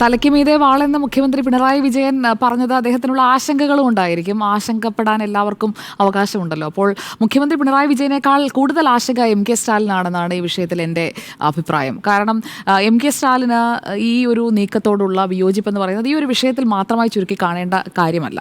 തലയ്ക്ക് മീതെ വാളെന്ന് മുഖ്യമന്ത്രി പിണറായി വിജയൻ പറഞ്ഞത് അദ്ദേഹത്തിനുള്ള ആശങ്കകളും ഉണ്ടായിരിക്കും. ആശങ്കപ്പെടാൻ എല്ലാവർക്കും അവകാശമുണ്ടല്ലോ. അപ്പോൾ മുഖ്യമന്ത്രി പിണറായി വിജയനേക്കാൾ കൂടുതൽ ആശങ്ക MK സ്റ്റാലിനാണെന്നാണ് ഈ വിഷയത്തിൽ എൻ്റെ അഭിപ്രായം. കാരണം MK സ്റ്റാലിന് ഈ ഒരു നീക്കത്തോടുള്ള വിയോജിപ്പ് എന്ന് പറയുന്നത് ഈ ഒരു വിഷയത്തിൽ മാത്രമായി ചുരുക്കി കാണേണ്ട കാര്യമല്ല.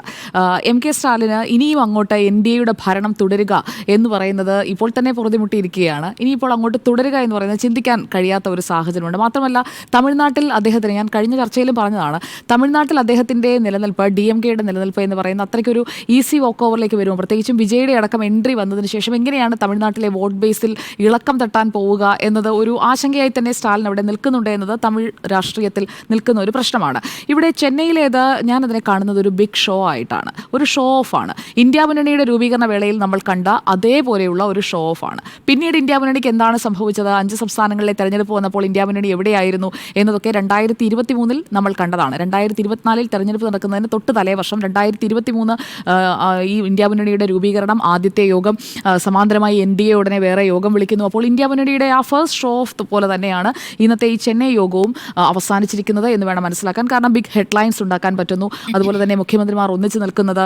MK സ്റ്റാലിന് ഇനിയും അങ്ങോട്ട് NDAയുടെ ഭരണം തുടരുക എന്ന് പറയുന്നത് ഇപ്പോൾ തന്നെ പൊറുതിമുട്ടിയിരിക്കുകയാണ്. ഇനിയിപ്പോൾ അങ്ങോട്ട് തുടരുക എന്ന് പറയുന്നത് ചിന്തിക്കാൻ കഴിയാത്ത ഒരു സാഹചര്യമുണ്ട്. മാത്രമല്ല തമിഴ്നാട്ടിൽ അദ്ദേഹത്തിന്, ഞാൻ കഴിഞ്ഞ ചർച്ചയിലും പറഞ്ഞതാണ്, തമിഴ്നാട്ടിൽ അദ്ദേഹത്തിൻ്റെ നിലനിൽപ്പ്, DMKയുടെ നിലനിൽപ്പ് എന്ന് പറയുന്ന അത്രയ്ക്കൊരു ഈസി വോക്ക് ഓവറിലേക്ക് വരുമോ? പ്രത്യേകിച്ചും വിജയുടെ അടക്കം എൻട്രി വന്നതിന് ശേഷം എങ്ങനെയാണ് തമിഴ്നാട്ടിലെ വോട്ട് ബേസിൽ ഇളക്കം തട്ടാൻ പോവുക എന്നത് ഒരു ആശങ്കയായി തന്നെ സ്റ്റാലിൻ അവിടെ നിൽക്കുന്നുണ്ട് എന്നത് തമിഴ് രാഷ്ട്രീയത്തിൽ നിൽക്കുന്ന ഒരു പ്രശ്നമാണ്. ഇവിടെ ചെന്നൈയിലേത് ഞാനതിനെ കാണുന്നത് ഒരു ബിഗ് ഷോ ആയിട്ടാണ്, ഒരു ഷോ ഓഫ് ആണ്. ഇന്ത്യ മുന്നണിയുടെ രൂപീകരണ വേളയിൽ നമ്മൾ കണ്ട അതേപോലെയുള്ള ഒരു ഷോ ഓഫ് ആണ്. പിന്നീട് ഇന്ത്യ മുന്നണിക്ക് എന്താണ് സംഭവിച്ചത്? 5 സംസ്ഥാനങ്ങളിലെ തെരഞ്ഞെടുപ്പ് വന്നപ്പോൾ ഇന്ത്യ മുന്നണി എവിടെയായിരുന്നു എന്നതൊക്കെ 2023 നമ്മൾ കണ്ടതാണ്. 2024 തെരഞ്ഞെടുപ്പ് നടക്കുന്നതിന് തൊട്ട് തലേവർഷം 2023 ഈ ഇന്ത്യ മുന്നണിയുടെ രൂപീകരണം, ആദ്യത്തെ യോഗം, സമാന്തരമായി NDA ഉടനെ വേറെ യോഗം വിളിക്കുന്നു. അപ്പോൾ ഇന്ത്യ മുന്നണിയുടെ ആ ഫസ്റ്റ് ഷോ ഓഫ് പോലെ തന്നെയാണ് ഇന്നത്തെ ഈ ചെന്നൈ യോഗവും അവസാനിച്ചിരിക്കുന്നത് എന്ന് വേണം മനസ്സിലാക്കാൻ. കാരണം ബിഗ് ഹെഡ്ലൈൻസ് ഉണ്ടാക്കാൻ പറ്റുന്നു. അതുപോലെ തന്നെ മുഖ്യമന്ത്രിമാർ ഒന്നിച്ച് നിൽക്കുന്നത്,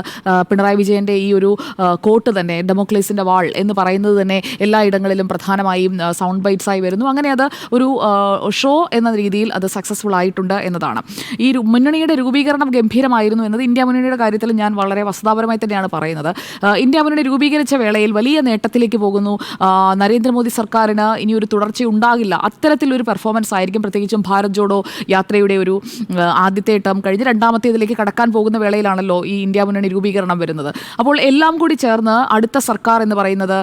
പിണറായി വിജയൻ്റെ ഈ ഒരു കോട്ട് തന്നെ, ഡെമോക്രസിൻ്റെ വാൾ എന്ന് പറയുന്നത് തന്നെ എല്ലായിടങ്ങളിലും പ്രധാനമായും സൗണ്ട് ബൈറ്റ്സായി വരുന്നു. അങ്ങനെ അത് ഒരു ഷോ എന്ന രീതിയിൽ അത് സക്സസ്ഫുൾ ആയിട്ടുണ്ട് എന്നതാണ്. ഈ മുന്നണിയുടെ രൂപീകരണം ഗംഭീരമായിരുന്നു എന്നത് ഇന്ത്യ മുന്നണിയുടെ കാര്യത്തിൽ ഞാൻ വളരെ വസ്തുതാപരമായി തന്നെയാണ് പറയുന്നത്. ഇന്ത്യ മുന്നണി രൂപീകരിച്ച വേളയിൽ വലിയ നേട്ടത്തിലേക്ക് പോകുന്നു. നരേന്ദ്രമോദി സർക്കാരിന് ഇനിയൊരു തുടർച്ച ഉണ്ടാകില്ല, അത്തരത്തിലൊരു പെർഫോമൻസ് ആയിരിക്കും. പ്രത്യേകിച്ചും ഭാരത് ജോഡോ യാത്രയുടെ ഒരു ആദ്യത്തെ ടേം കഴിഞ്ഞ് രണ്ടാമത്തേതിലേക്ക് കടക്കാൻ പോകുന്ന വേളയിലാണല്ലോ ഈ ഇന്ത്യ മുന്നണി രൂപീകരണം വരുന്നത്. അപ്പോൾ എല്ലാം കൂടി ചേർന്ന് അടുത്ത സർക്കാർ എന്ന് പറയുന്നത്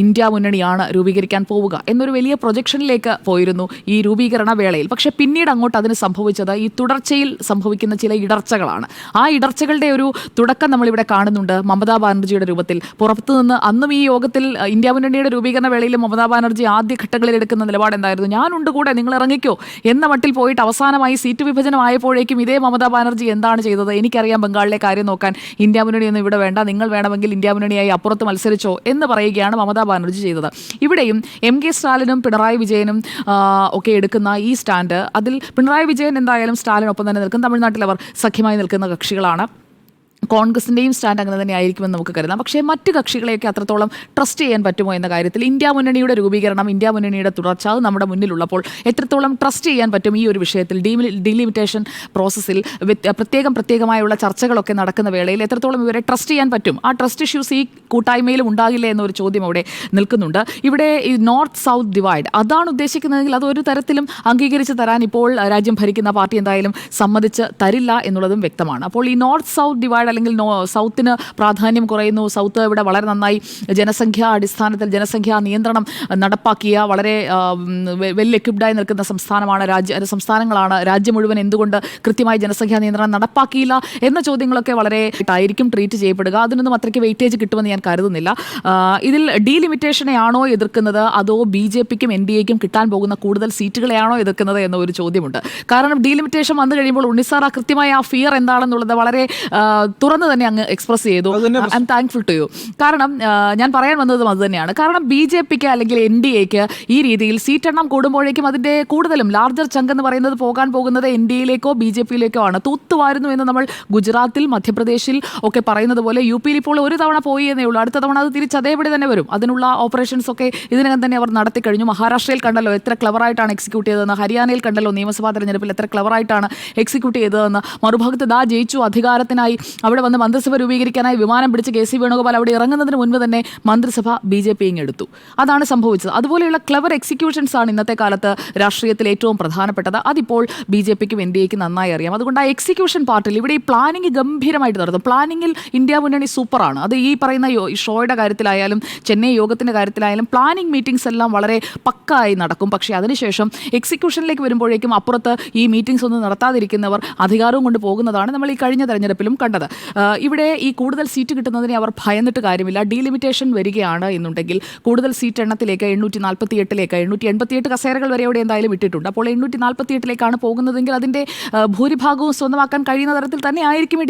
ഇന്ത്യ മുന്നണിയാണ് രൂപീകരിക്കാൻ പോവുക എന്നൊരു വലിയ പ്രൊജക്ഷനിലേക്ക് പോയിരുന്നു ഈ രൂപീകരണ വേളയിൽ. പക്ഷേ പിന്നീട് അങ്ങോട്ട് അതിന് സംഭവിച്ചത് ഈ തുടർച്ചയിൽ സംഭവിക്കുന്ന ചില ഇടർച്ചകളാണ്. ആ ഇടർച്ചകളുടെ ഒരു തുടക്കം നമ്മളിവിടെ കാണുന്നുണ്ട് മമതാ ബാനർജിയുടെ രൂപത്തിൽ. പുറത്തുനിന്ന് അന്നും ഈ യോഗത്തിൽ ഇന്ത്യ മുന്നണിയുടെ രൂപീകരണ വേളയിൽ മമതാ ബാനർജി ആദ്യഘട്ടങ്ങളിൽ എടുക്കുന്ന നിലപാട് എന്തായിരുന്നു? ഞാനുണ്ട് കൂടെ, നിങ്ങൾ ഇറങ്ങിക്കോ എന്ന മട്ടിൽ പോയിട്ട് അവസാനമായി സീറ്റ് വിഭജനം ആയപ്പോഴേക്കും ഇതേ മമതാ ബാനർജി എന്താണ് ചെയ്തത്? എനിക്കറിയാം ബംഗാളിലെ കാര്യം നോക്കാൻ, ഇന്ത്യ മുന്നണിയൊന്നും ഇവിടെ വേണ്ട, നിങ്ങൾ വേണമെങ്കിൽ ഇന്ത്യ മുന്നണിയായി അപ്പുറത്ത് മത്സരിച്ചോ എന്ന് പറയുകയാണ് മമതാ ബാനർജി ചെയ്തത്. ഇവിടെയും MK സ്റ്റാലിനും പിണറായി വിജയനും ഒക്കെ എടുക്കുന്ന ഈ സ്റ്റാൻഡ്, അതിൽ പിണറായി വിജയൻ എന്തായാലും സ്റ്റാലിനൊപ്പം തന്നെ നിൽക്കും. തമിഴ്നാട്ടിൽ അവർ സഖ്യമായി നിൽക്കുന്ന കക്ഷികളാണ്. കോൺഗ്രസിൻ്റെയും സ്റ്റാൻഡ് അങ്ങനെ തന്നെ ആയിരിക്കുമെന്ന് നമുക്ക് കരുതാം. പക്ഷേ മറ്റ് കക്ഷികളെയൊക്കെ അത്രത്തോളം ട്രസ്റ്റ് ചെയ്യാൻ പറ്റുമോ എന്ന കാര്യത്തിൽ ഇന്ത്യ മുന്നണിയുടെ രൂപീകരണം, ഇന്ത്യ മുന്നണിയുടെ തുടർച്ച അത് നമ്മുടെ മുന്നിലുള്ളപ്പോൾ എത്രത്തോളം ട്രസ്റ്റ് ചെയ്യാൻ പറ്റും ഈ ഒരു വിഷയത്തിൽ? ഡീലിമിറ്റേഷൻ പ്രോസസ്സിൽ പ്രത്യേകമായുള്ള ചർച്ചകളൊക്കെ നടക്കുന്ന വേളയിൽ എത്രത്തോളം ഇവരെ ട്രസ്റ്റ് ചെയ്യാൻ പറ്റും? ആ ട്രസ്റ്റ് ഇഷ്യൂസ് ഈ കൂട്ടായ്മയിലും ഉണ്ടാകില്ലേ എന്നൊരു ചോദ്യം അവിടെ നിൽക്കുന്നുണ്ട്. ഇവിടെ ഈ നോർത്ത് സൗത്ത് ഡിവൈഡ് അതാണ് ഉദ്ദേശിക്കുന്നതെങ്കിൽ അത് ഒരു തരത്തിലും അംഗീകരിച്ച് തരാൻ ഇപ്പോൾ രാജ്യം ഭരിക്കുന്ന പാർട്ടി എന്തായാലും സമ്മതിച്ച് തരില്ല എന്നുള്ളതും വ്യക്തമാണ്. അപ്പോൾ ഈ നോർത്ത് സൗത്ത് ഡിവൈഡ് അല്ലെങ്കിൽ സൗത്തിന് പ്രാധാന്യം കുറയുന്നു, സൗത്ത് ഇവിടെ വളരെ നന്നായി ജനസംഖ്യാ അടിസ്ഥാനത്തിൽ ജനസംഖ്യാ നിയന്ത്രണം നടപ്പാക്കിയ വളരെ വെൽ എക്വിപ്ഡായി നിൽക്കുന്ന സംസ്ഥാനങ്ങളാണ്. രാജ്യം മുഴുവൻ എന്തുകൊണ്ട് കൃത്യമായി ജനസംഖ്യാ നിയന്ത്രണം നടപ്പാക്കിയില്ല എന്ന ചോദ്യങ്ങളൊക്കെ വളരെ ആയിരിക്കും ട്രീറ്റ് ചെയ്യപ്പെടുക. അതിനൊന്നും അത്രയ്ക്ക് വെയിറ്റേജ് കിട്ടുമെന്ന് ഞാൻ കരുതുന്നില്ല. ഇതിൽ ഡീലിമിറ്റേഷനെയാണോ എതിർക്കുന്നത്, അതോ BJPക്കും NDAക്കും കിട്ടാൻ പോകുന്ന കൂടുതൽ സീറ്റുകളെയാണോ എതിർക്കുന്നത് എന്ന ഒരു ചോദ്യമുണ്ട്. കാരണം ഡീലിമിറ്റേഷൻ വന്നു കഴിയുമ്പോൾ ഉണ്ണിസാർ കൃത്യമായ ആ ഫിയർ എന്താണെന്നുള്ളത് വളരെ തുറന്ന് തന്നെ അങ്ങ് എക്സ്പ്രസ് ചെയ്തു. I am thankful to you. കാരണം ഞാൻ പറയാൻ വന്നതും അത് തന്നെയാണ്. കാരണം BJPക്ക് അല്ലെങ്കിൽ NDAക്ക് ഈ രീതിയിൽ സീറ്റ് എണ്ണം കൂടുമ്പോഴേക്കും അതിൻ്റെ കൂടുതലും ലാർജർ ചങ്ക് എന്ന് പറയുന്നത് പോകാൻ പോകുന്നത് NDAയിലേക്കോ BJPയിലേക്കോ ആണ്. തൂത്തുവാരുന്നു എന്ന് നമ്മൾ ഗുജറാത്തിൽ, മധ്യപ്രദേശിൽ ഒക്കെ പറയുന്നത് പോലെ UPയിൽ ഇപ്പോൾ ഒരു തവണ പോയി എന്നേ ഉള്ളൂ. അടുത്ത തവണ അത് തിരിച്ച് അതേപടി തന്നെ വരും. അതിനുള്ള ഓപ്പറേഷൻസ് ഒക്കെ ഇതിനകം തന്നെ അവർ നടത്തി കഴിഞ്ഞു. മഹാരാഷ്ട്രയിൽ കണ്ടല്ലോ എത്ര ക്ലവറായിട്ടാണ് എക്സിക്യൂട്ട് ചെയ്തതെന്ന്. ഹരിയാനയിൽ കണ്ടല്ലോ നിയമസഭാ തെരഞ്ഞെടുപ്പിൽ എത്ര ക്ലവറായിട്ടാണ് എക്സിക്യൂട്ട് ചെയ്തതെന്ന്. മറുഭാഗത്ത് ജയിച്ചു, അധികാരത്തിനായി അവിടെ വന്ന് മന്ത്രിസഭ രൂപീകരിക്കാനായി വിമാനം പിടിച്ച് KC വേണുഗോപാൽ അവിടെ ഇറങ്ങുന്നതിന് മുൻപ് തന്നെ മന്ത്രിസഭ BJP എടുത്തു. അതാണ് സംഭവിച്ചത്. അതുപോലെയുള്ള ക്ലവർ എക്സിക്യൂഷൻസ് ആണ് ഇന്നത്തെ കാലത്ത് രാഷ്ട്രീയത്തിൽ ഏറ്റവും പ്രധാനപ്പെട്ടത്. അതിപ്പോൾ BJPക്കും NDAക്കും നന്നായി അറിയാം. അതുകൊണ്ട് ആ എക്സിക്യൂഷൻ പാർട്ടിൽ ഇവിടെ ഈ പ്ലാനിങ് ഗംഭീരമായിട്ട് നടത്തും. പ്ലാനിങ്ങിൽ ഇന്ത്യ മുന്നണി സൂപ്പറാണ്. അത് ഈ പറയുന്ന ഷോയുടെ കാര്യത്തിലായാലും ചെന്നൈ യോഗത്തിൻ്റെ കാര്യത്തിലായാലും പ്ലാനിങ് മീറ്റിംഗ്സ് എല്ലാം വളരെ പക്കായി നടക്കും. പക്ഷേ അതിനുശേഷം എക്സിക്യൂഷനിലേക്ക് വരുമ്പോഴേക്കും അപ്പുറത്ത് ഈ മീറ്റിംഗ്സ് ഒന്നും നടത്താതിരിക്കുന്നവർ അധികാരവും കൊണ്ട് പോകുന്നതാണ് നമ്മൾ ഈ കഴിഞ്ഞ തെരഞ്ഞെടുപ്പിലും കണ്ടത്. ഇവിടെ ഈ കൂടുതൽ സീറ്റ് കിട്ടുന്നതിനെ അവർ ഭയന്നിട്ട് കാര്യമില്ല. ഡീലിമിറ്റേഷൻ വരികയാണ് എന്നുണ്ടെങ്കിൽ കൂടുതൽ സീറ്റ് എണ്ണത്തിലേക്ക് 848 888 കസേരകൾ വരെ അവിടെ എന്തായാലും ഇട്ടിട്ടുണ്ട്. അപ്പോൾ 848 പോകുന്നതെങ്കിൽ അതിൻ്റെ ഭൂരിഭാഗവും സ്വന്തമാക്കാൻ കഴിയുന്ന തരത്തിൽ തന്നെ ആയിരിക്കും ഈ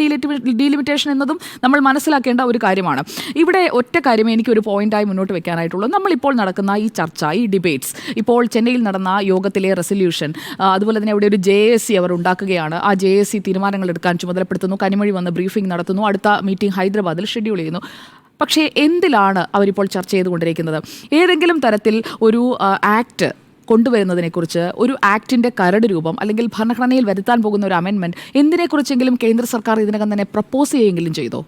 ഡീലിമിറ്റേഷൻ എന്നതും നമ്മൾ മനസ്സിലാക്കേണ്ട ഒരു കാര്യമാണ്. ഇവിടെ ഒറ്റ കാര്യമേ എനിക്കൊരു പോയിന്റായി മുന്നോട്ട് വെക്കാനായിട്ടുള്ളൂ. നമ്മളിപ്പോൾ നടക്കുന്ന ഈ ചർച്ച, ഈ ഡിബേറ്റ്സ്, ഇപ്പോൾ ചെന്നൈയിൽ നടന്ന യോഗത്തിലെ റെസൊല്യൂഷൻ, അതുപോലെ തന്നെ അവിടെ ഒരു JSC അവർ ഉണ്ടാക്കുകയാണ്. ആ JSC തീരുമാനങ്ങൾ എടുക്കാൻ ചുമതലപ്പെടുത്തുന്നു. കനിമൊഴി വന്ന് ബ്രീഫിംഗ് നടത്തുന്നു. അടുത്ത മീറ്റിംഗ് ഹൈദരാബാദിൽ ഷെഡ്യൂൾ ചെയ്യുന്നു. പക്ഷേ എന്തിലാണ് അവരിപ്പോൾ ചർച്ച ചെയ്തുകൊണ്ടിരിക്കുന്നത്? ഏതെങ്കിലും തരത്തിൽ ഒരു ആക്ട് കൊണ്ടുവരുന്നതിനെക്കുറിച്ച്, ഒരു ആക്ടിൻ്റെ കരട് രൂപം അല്ലെങ്കിൽ ഭരണഘടനയിൽ വരുത്താൻ പോകുന്ന ഒരു അമെൻമെൻറ്റ് എന്തിനെക്കുറിച്ചെങ്കിലും കേന്ദ്ര സർക്കാർ ഇതിനകം തന്നെ പ്രപ്പോസ് ചെയ്യുകയെങ്കിലും ചെയ്തോ?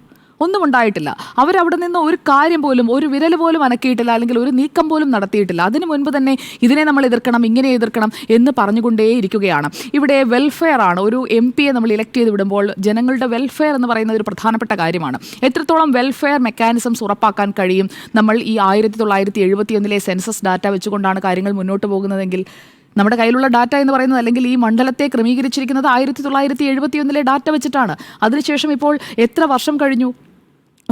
ഒന്നും ഉണ്ടായിട്ടില്ല. അവരവിടെ നിന്ന് ഒരു കാര്യം പോലും, ഒരു വിരൽ പോലും അനക്കിയിട്ടില്ല, അല്ലെങ്കിൽ ഒരു നീക്കം പോലും നടത്തിയിട്ടില്ല. അതിനു മുൻപ് തന്നെ ഇതിനെ നമ്മൾ എതിർക്കണം, ഇങ്ങനെ എതിർക്കണം എന്ന് പറഞ്ഞുകൊണ്ടേയിരിക്കുകയാണ്. ഇവിടെ വെൽഫെയർ ആണ്. ഒരു MP നമ്മൾ ഇലക്ട് ചെയ്ത് വിടുമ്പോൾ ജനങ്ങളുടെ വെൽഫെയർ എന്ന് പറയുന്നത് ഒരു പ്രധാനപ്പെട്ട കാര്യമാണ്. എത്രത്തോളം വെൽഫെയർ മെക്കാനിസംസ് ഉറപ്പാക്കാൻ കഴിയും? നമ്മൾ ഈ 1971 സെൻസസ് ഡാറ്റ വെച്ചുകൊണ്ടാണ് കാര്യങ്ങൾ മുന്നോട്ട് പോകുന്നതെങ്കിൽ നമ്മുടെ കയ്യിലുള്ള ഡാറ്റ എന്ന് പറയുന്നത്, അല്ലെങ്കിൽ ഈ മണ്ഡലത്തെ ക്രമീകരിച്ചിരിക്കുന്നത് 1971 ഡാറ്റ വെച്ചിട്ടാണ്. അതിനുശേഷം ഇപ്പോൾ എത്ര വർഷം കഴിഞ്ഞു?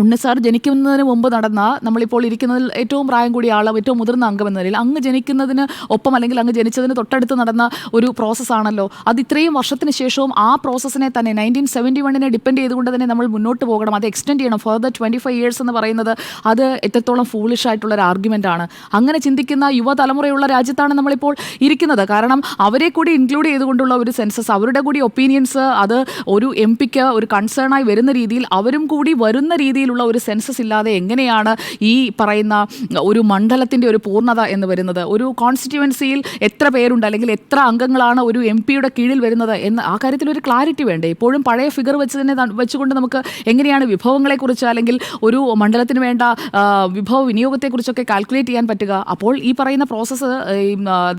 ഉണ്ണിസാർ ജനിക്കുന്നതിന് മുമ്പ് നടന്ന, നമ്മളിപ്പോൾ ഇരിക്കുന്നതിൽ ഏറ്റവും പ്രായം കൂടിയ ആൾ, ഏറ്റവും മുതിർന്ന അംഗം എന്ന നിലയിൽ അങ്ങ് ജനിക്കുന്നതിന് ഒപ്പം, അല്ലെങ്കിൽ അങ്ങ് ജനിച്ചതിന് തൊട്ടടുത്ത് നടന്ന ഒരു പ്രോസസ്സാണല്ലോ. അത് ഇത്രയും വർഷത്തിന് ശേഷവും ആ പ്രോസസ്സിനെ തന്നെ 1971 ഡിപ്പെൻഡ് ചെയ്തുകൊണ്ട് തന്നെ നമ്മൾ മുന്നോട്ട് പോകണം, അത് എക്സ്റ്റെൻഡ് ചെയ്യണം ഫർദർ 25 years എന്ന് പറയുന്നത് അത് എത്രത്തോളം ഫൂളിഷ് ആയിട്ടുള്ളൊരു ആർഗ്യുമെൻ്റാണ്. അങ്ങനെ ചിന്തിക്കുന്ന യുവതലമുറയുള്ള രാജ്യത്താണ് നമ്മളിപ്പോൾ ഇരിക്കുന്നത്. കാരണം അവരെ കൂടി ഇൻക്ലൂഡ് ചെയ്തുകൊണ്ടുള്ള ഒരു സെൻസസ്, അവരുടെ കൂടി ഒപ്പീനിയൻസ്, അത് ഒരു MP-ക്ക് ഒരു കൺസേണായി വരുന്ന രീതിയിൽ അവരും കൂടി വരുന്ന രീതിയിൽ ുള്ള ഒരു സെൻസസ് ഇല്ലാതെ എങ്ങനെയാണ് ഈ പറയുന്ന ഒരു മണ്ഡലത്തിൻ്റെ ഒരു പൂർണ്ണത എന്ന് വരുന്നത്? ഒരു കോൺസ്റ്റിറ്റ്യുവൻസിയിൽ എത്ര പേരുണ്ട്, അല്ലെങ്കിൽ എത്ര അംഗങ്ങളാണ് ഒരു MP-യുടെ കീഴിൽ വരുന്നത് എന്ന് ആ കാര്യത്തിൽ ഒരു ക്ലാരിറ്റി വേണ്ടേ? ഇപ്പോഴും പഴയ ഫിഗർ വെച്ചുകൊണ്ട് നമുക്ക് എങ്ങനെയാണ് വിഭവങ്ങളെക്കുറിച്ച്, അല്ലെങ്കിൽ ഒരു മണ്ഡലത്തിന് വേണ്ട വിഭവ വിനിയോഗത്തെക്കുറിച്ചൊക്കെ കാൽക്കുലേറ്റ് ചെയ്യാൻ പറ്റുക? അപ്പോൾ ഈ പറയുന്ന പ്രോസസ്സ്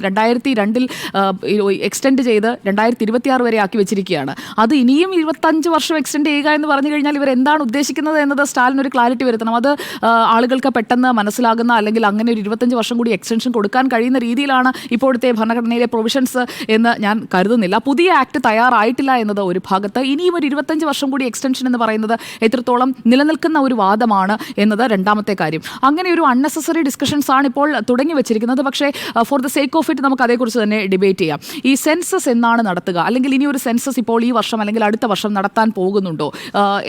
2002 എക്സ്റ്റെൻഡ് ചെയ്ത് 2026 വരെ ആക്കി വെച്ചിരിക്കുകയാണ്. അത് ഇനിയും 25 വർഷം എക്സ്റ്റെൻഡ് ചെയ്യുക എന്ന് പറഞ്ഞു കഴിഞ്ഞാൽ ഇവർ എന്താണ് ഉദ്ദേശിക്കുന്നത് എന്നത് സ്റ്റാലിൻ ഒരു ക്ലാരിറ്റി വരുത്തണം. അത് ആളുകൾക്ക് പെട്ടെന്ന് മനസ്സിലാകുന്ന, അല്ലെങ്കിൽ അങ്ങനെ ഒരു 25 വർഷം കൂടി എക്സ്റ്റൻഷൻ കൊടുക്കാൻ കഴിയുന്ന രീതിയിലാണ് ഇപ്പോഴത്തെ ഭരണഘടനയിലെ പ്രൊവിഷൻസ് എന്ന് ഞാൻ കരുതുന്നില്ല. പുതിയ ആക്ട് തയ്യാറായിട്ടില്ല എന്നത് ഒരു ഭാഗത്ത്. ഇനിയും ഒരു 25 വർഷം കൂടി എക്സ്റ്റൻഷൻ എന്ന് പറയുന്നത് എത്രത്തോളം നിലനിൽക്കുന്ന ഒരു വാദമാണ് എന്നത് രണ്ടാമത്തെ കാര്യം. അങ്ങനെ ഒരു അൺനെസസറി ഡിസ്കഷൻസ് ആണ് ഇപ്പോൾ തുടങ്ങി വെച്ചിരിക്കുന്നത്. പക്ഷേ for the sake of it നമുക്ക് അതേക്കുറിച്ച് തന്നെ ഡിബേറ്റ് ചെയ്യാം. ഈ സെൻസസ് എന്നാണ് നടത്തുക, അല്ലെങ്കിൽ ഇനി ഒരു സെൻസസ് ഇപ്പോൾ ഈ വർഷം അല്ലെങ്കിൽ അടുത്ത വർഷം നടത്താൻ പോകുന്നുണ്ടോ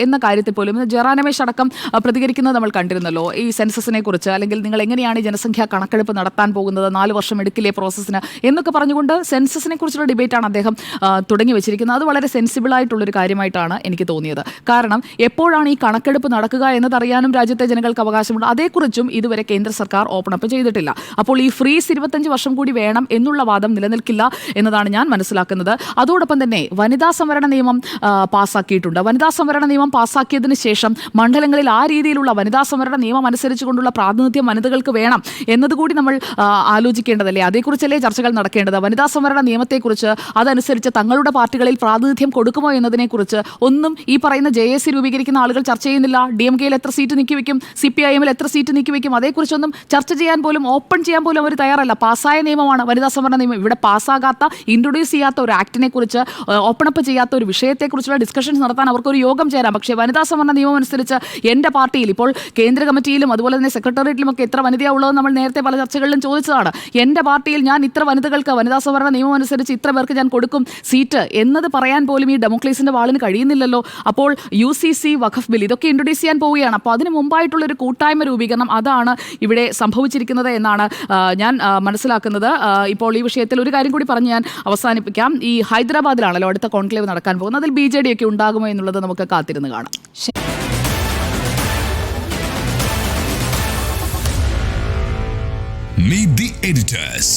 എന്ന കാര്യത്തിൽ പോലും ജയറാം അടക്കം പ്രതികരിക്കുന്നത് നമ്മൾ കണ്ടിരുന്നല്ലോ. ഈ സെൻസസിനെ കുറിച്ച്, അല്ലെങ്കിൽ നിങ്ങൾ എങ്ങനെയാണ് ഈ ജനസംഖ്യാ കണക്കെടുപ്പ് നടത്താൻ പോകുന്നത്, 4 വർഷം എടുക്കില്ലേ പ്രോസസ്സിന് എന്നൊക്കെ പറഞ്ഞുകൊണ്ട് സെൻസസിനെ കുറിച്ചുള്ള ഡിബേറ്റാണ് അദ്ദേഹം തുടങ്ങി വെച്ചിരിക്കുന്നത്. അത് വളരെ സെൻസിബിൾ ആയിട്ടുള്ളൊരു കാര്യമായിട്ടാണ് എനിക്ക് തോന്നിയത്. കാരണം എപ്പോഴാണ് ഈ കണക്കെടുപ്പ് നടക്കുക എന്നതറിയാനും രാജ്യത്തെ ജനങ്ങൾക്ക് അവകാശമുണ്ട്. അതേക്കുറിച്ചും ഇതുവരെ കേന്ദ്ര സർക്കാർ ഓപ്പൺ അപ്പ് ചെയ്തിട്ടില്ല. അപ്പോൾ ഈ ഫ്രീസ് 25 വർഷം കൂടി വേണം എന്നുള്ള വാദം നിലനിൽക്കില്ല എന്നതാണ് ഞാൻ മനസ്സിലാക്കുന്നത്. അതോടൊപ്പം തന്നെ വനിതാ സംവരണ നിയമം പാസ്സാക്കിയിട്ടുണ്ട്. വനിതാ സംവരണ നിയമം പാസ്സാക്കിയതിന് ശേഷം മണ്ഡലങ്ങളിൽ ആ രീതിയിലുള്ള വനിതാ സംവരണ നിയമം അനുസരിച്ചുകൊണ്ടുള്ള പ്രാതിനിധ്യം വനിതകൾക്ക് വേണം എന്നതുകൂടി നമ്മൾ ആലോചിക്കേണ്ടതല്ലേ? അതേക്കുറിച്ചല്ലേ ചർച്ചകൾ നടക്കേണ്ടത്? വനിതാ സംവരണ നിയമത്തെക്കുറിച്ച്, അതനുസരിച്ച് തങ്ങളുടെ പാർട്ടികളിൽ പ്രാതിനിധ്യം കൊടുക്കുമോ എന്നതിനെക്കുറിച്ച് ഒന്നും ഈ പറയുന്ന JSC രൂപീകരിക്കുന്ന ആളുകൾ ചർച്ച ചെയ്യുന്നില്ല. DMK-യിൽ എത്ര സീറ്റ് നീക്കിവെക്കും, CPIM-ൽ എത്ര സീറ്റ് നീക്കിവെക്കും, അതേക്കുറിച്ചൊന്നും ചർച്ച ചെയ്യാൻ പോലും, ഓപ്പൺ ചെയ്യാൻ പോലും അവർ തയ്യാറല്ല. പാസ്സായ നിയമമാണ് വനിതാ സംവരണ നിയമം. ഇവിടെ പാസ്സാകാത്ത, ഇൻട്രൊഡ്യൂസ് ചെയ്യാത്ത ഒരു ആക്ടിനെ കുറിച്ച്, ഓപ്പൺ അപ്പ് ചെയ്യാത്ത ഒരു വിഷയത്തെക്കുറിച്ചുള്ള ഡിസ്കഷൻസ് നടത്താൻ അവർക്കൊരു യോഗം ചേരാം. പക്ഷേ വനിതാ സംവരണ നിയമം അനുസരിച്ച് എൻ്റെ പാർട്ടിയിൽ ഇപ്പോൾ കേന്ദ്ര കമ്മിറ്റിയിലും അതുപോലെ തന്നെ സെക്രട്ടേറിയറ്റിലും ഒക്കെ എത്ര വനിതയാണ് ഉള്ളതെന്ന് നമ്മൾ നേരത്തെ പല ചർച്ചകളിലും ചോദിച്ചതാണ്. എൻ്റെ പാർട്ടിയിൽ ഞാൻ ഇത്ര വനിതകൾക്ക് വനിതാ സംവരണ നിയമം അനുസരിച്ച് ഇത്ര പേർക്ക് ഞാൻ കൊടുക്കും സീറ്റ് എന്നത് പറയാൻ പോലും ഈ ഡെമോക്രസീസിൻ്റെ വാളിന് കഴിയുന്നില്ലല്ലോ. അപ്പോൾ UCC, വഖഫ് ബിൽ, ഇതൊക്കെ ഇൻട്രൊഡ്യൂസ് ചെയ്യാൻ പോവുകയാണ്. അപ്പോൾ അതിന് മുമ്പായിട്ടുള്ളൊരു കൂട്ടായ്മ രൂപീകരണം, അതാണ് ഇവിടെ സംഭവിച്ചിരിക്കുന്നത് എന്നാണ് ഞാൻ മനസ്സിലാക്കുന്നത്. ഇപ്പോൾ ഈ വിഷയത്തിൽ ഒരു കാര്യം കൂടി പറഞ്ഞ് ഞാൻ അവസാനിപ്പിക്കാം. ഈ ഹൈദരാബാദിലാണല്ലോ അടുത്ത കോൺക്ലേവ് നടക്കാൻ പോകുന്നത്. അതിൽ BJD ഒക്കെ ഉണ്ടാകുമോ എന്നുള്ളത് നമുക്ക് കാത്തിരുന്ന് കാണാം. Meet the editors.